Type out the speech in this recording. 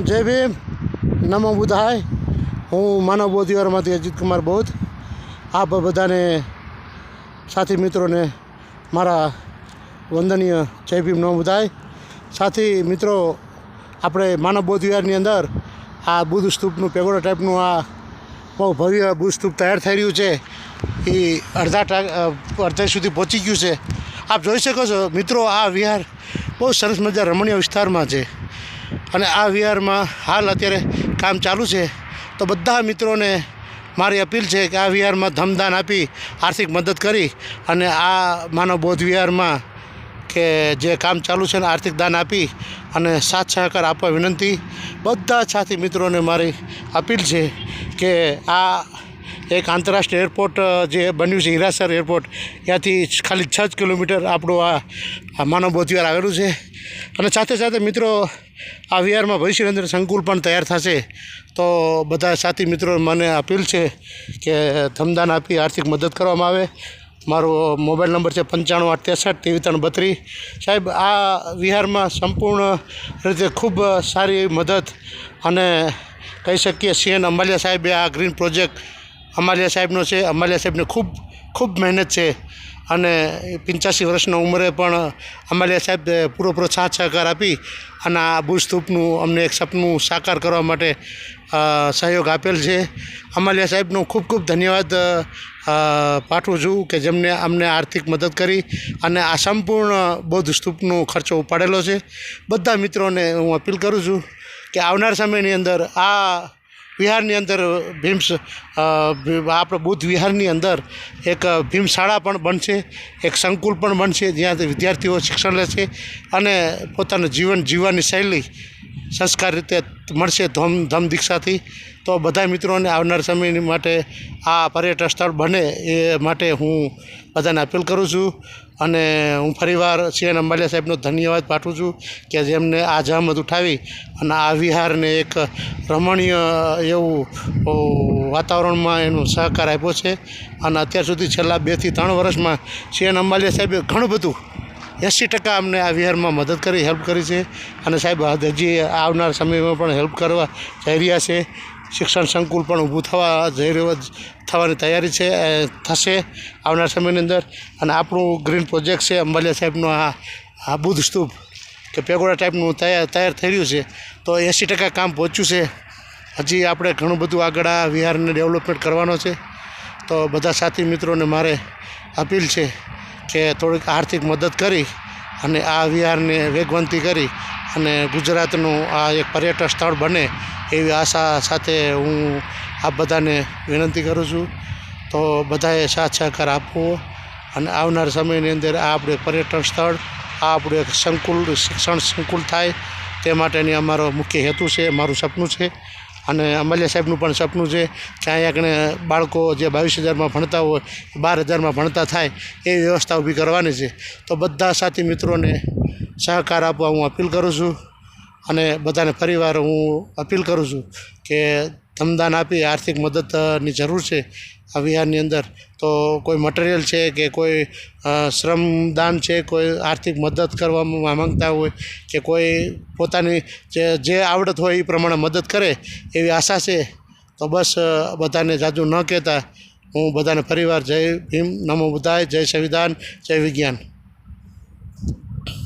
જય ભીમ, નમો બુદ્ધાય. હું માનવ બોધિવારમાંથી અજીત કુમાર બૌદ્ધ. આપ બધાને સાથી મિત્રોને મારા વંદનીય જય ભીમ નમો બુદ્ધાય. સાથી મિત્રો, આપણે માનવ બોધિવારની અંદર આ બુદ્ધ સ્તૂપનું પેગોડા ટાઈપનું આ બહુ ભવ્ય બુદ્ધ સ્તૂપ તૈયાર થઈ રહ્યું છે. એ અડધા સુધી પહોંચી ગયું છે. આપ જોઈ શકો છો મિત્રો, આ વિહાર બહુ સરસ મજા રમણીય વિસ્તારમાં છે અને આ વિહારમાં હાલ અત્યારે કામ ચાલુ છે. તો બધા મિત્રોને મારી અપીલ છે કે આ વિહારમાં ધમદાન આપી આર્થિક મદદ કરી અને આ માનવ બૌદ્ધ વિહારમાં કે જે કામ ચાલુ છે ને આર્થિક દાન આપી અને સાથ સહકાર આપવા વિનંતી. બધા સાથી મિત્રોને મારી અપીલ છે કે આ એક આંતરરાષ્ટ્રીય એરપોર્ટ જે બન્યું છે, હીરાસર એરપોર્ટ, ત્યાંથી ખાલી 6 કિલોમીટર આપણું આ માનવ બૌદ્ધ વિહાર આવેલું છે. અને સાથે સાથે મિત્રો, આ વિહારમાં ભવિષ્યની અંદર સંકુલ પણ તૈયાર થશે. તો બધા સાથી મિત્રો મને અપીલ છે કે ધમદાન આપી આર્થિક મદદ કરવામાં આવે. મારો મોબાઈલ નંબર છે 95 863 2332. સાહેબ, આ વિહારમાં સંપૂર્ણ રીતે ખૂબ સારી મદદ અને કહી શકીએ સીએન અંબાલિયા સાહેબે આ ગ્રીન પ્રોજેક્ટ અંબાલિયા સાહેબનો છે. અંબાલિયા સાહેબને ખૂબ મહેનત છે અને 85 વર્ષના ઉંમરે પણ અંબાલિયા સાહેબ પૂરો સાથ સહકાર આપી અને આ બુદ્ધ સ્તૂપનું અમને એક સપનું સાકાર કરવા માટે સહયોગ આપેલ છે. અંબાલિયા સાહેબનો ખૂબ ધન્યવાદ પાઠવું છું કે જેમને અમને આર્થિક મદદ કરી અને આ સંપૂર્ણ બૌદ્ધ સ્તૂપનો ખર્ચો ઉપાડેલો છે. બધા મિત્રોને હું અપીલ કરું છું કે આવનાર સમયની અંદર આ વિહારની અંદર આપણે બુદ્ધ વિહારની અંદર એક ભીમશાળા પણ બનશે, એક સંકુલ પણ બનશે જ્યાં વિદ્યાર્થીઓ શિક્ષણ લેશે અને પોતાનું જીવન જીવવાની શૈલી સંસ્કાર રીતે મળશે ધમ દીક્ષાથી. તો બધા મિત્રોને આવનાર સમય માટે આ પર્યટન સ્થળ બને એ માટે હું બધાને અપીલ કરું છું. અને હું ફરીવાર સીએન અંબાલિયા સાહેબનો ધન્યવાદ પાઠવું છું કે જેમને આ જહેમત ઉઠાવી અને આ વિહારને એક રમણીય એવું વાતાવરણમાં એનો સહકાર આપ્યો છે. અને અત્યાર સુધી છેલ્લા 2 થી 3 વર્ષમાં સીએન અંબાલિયા સાહેબે ઘણું બધું 80% અમને આ વિહારમાં મદદ કરી, હેલ્પ કરી છે. અને સાહેબ હજી આવનાર સમયમાં પણ હેલ્પ કરવા જઈ રહ્યા છે. શિક્ષણ સંકુલ પણ ઊભું થવાની તૈયારી છે, થશે આવનાર સમયની અંદર. અને આપણું ગ્રીન પ્રોજેક્ટ છે અંબાલિયા સાહેબનો આ બુદ્ધ સ્તૂપ કે પેગોડા ટાઈપનું તૈયાર થઈ રહ્યું છે. તો 80% કામ પહોંચ્યું છે. હજી આપણે ઘણું બધું આગળ આ વિહારને ડેવલપમેન્ટ કરવાનો છે. તો બધા સાથી મિત્રોને મારે અપીલ છે કે થોડીક આર્થિક મદદ કરી અને આ વિહારને વેગવંતી કરી અને ગુજરાતનું આ એક પર્યટન સ્થળ બને એવી આશા સાથે હું આપ બધાને વિનંતી કરું છું. તો બધાએ સાથ સહકાર આપવો અને આવનાર સમયની અંદર આ આપણું એક પર્યટન સ્થળ, આ આપણું એક સંકુલ, શિક્ષણ સંકુલ થાય તે માટેની અમારો મુખ્ય હેતુ છે, મારું સપનું છે. અને અંબાલિયા સાહેબનું પણ સપનું છે કે અહીંયા આગળ બાળકો જે 22,000માં ભણતા હોય 12,000માં ભણતા થાય એવી વ્યવસ્થા ઊભી કરવાની છે. તો બધા સાથી મિત્રોને સહકાર આપવા હું અપીલ કરું છું. અને બધાને ફરીવાર હું અપીલ કરું છું કે ધમદાન આપી આર્થિક મદદની જરૂર છે આ વિહારની અંદર. તો કોઈ મટીરિયલ છે કે કોઈ શ્રમદાન છે, કોઈ આર્થિક મદદ કરવામાં માંગતા હોય કે કોઈ પોતાની જે આવડત હોય એ પ્રમાણે મદદ કરે એવી આશા છે. તો બસ બધાને જાજુ ન કહેતા હું બધાને ફરીવાર જય ભીમ, નમો બુદ્ધાય, જય સંવિધાન, જય વિજ્ઞાન.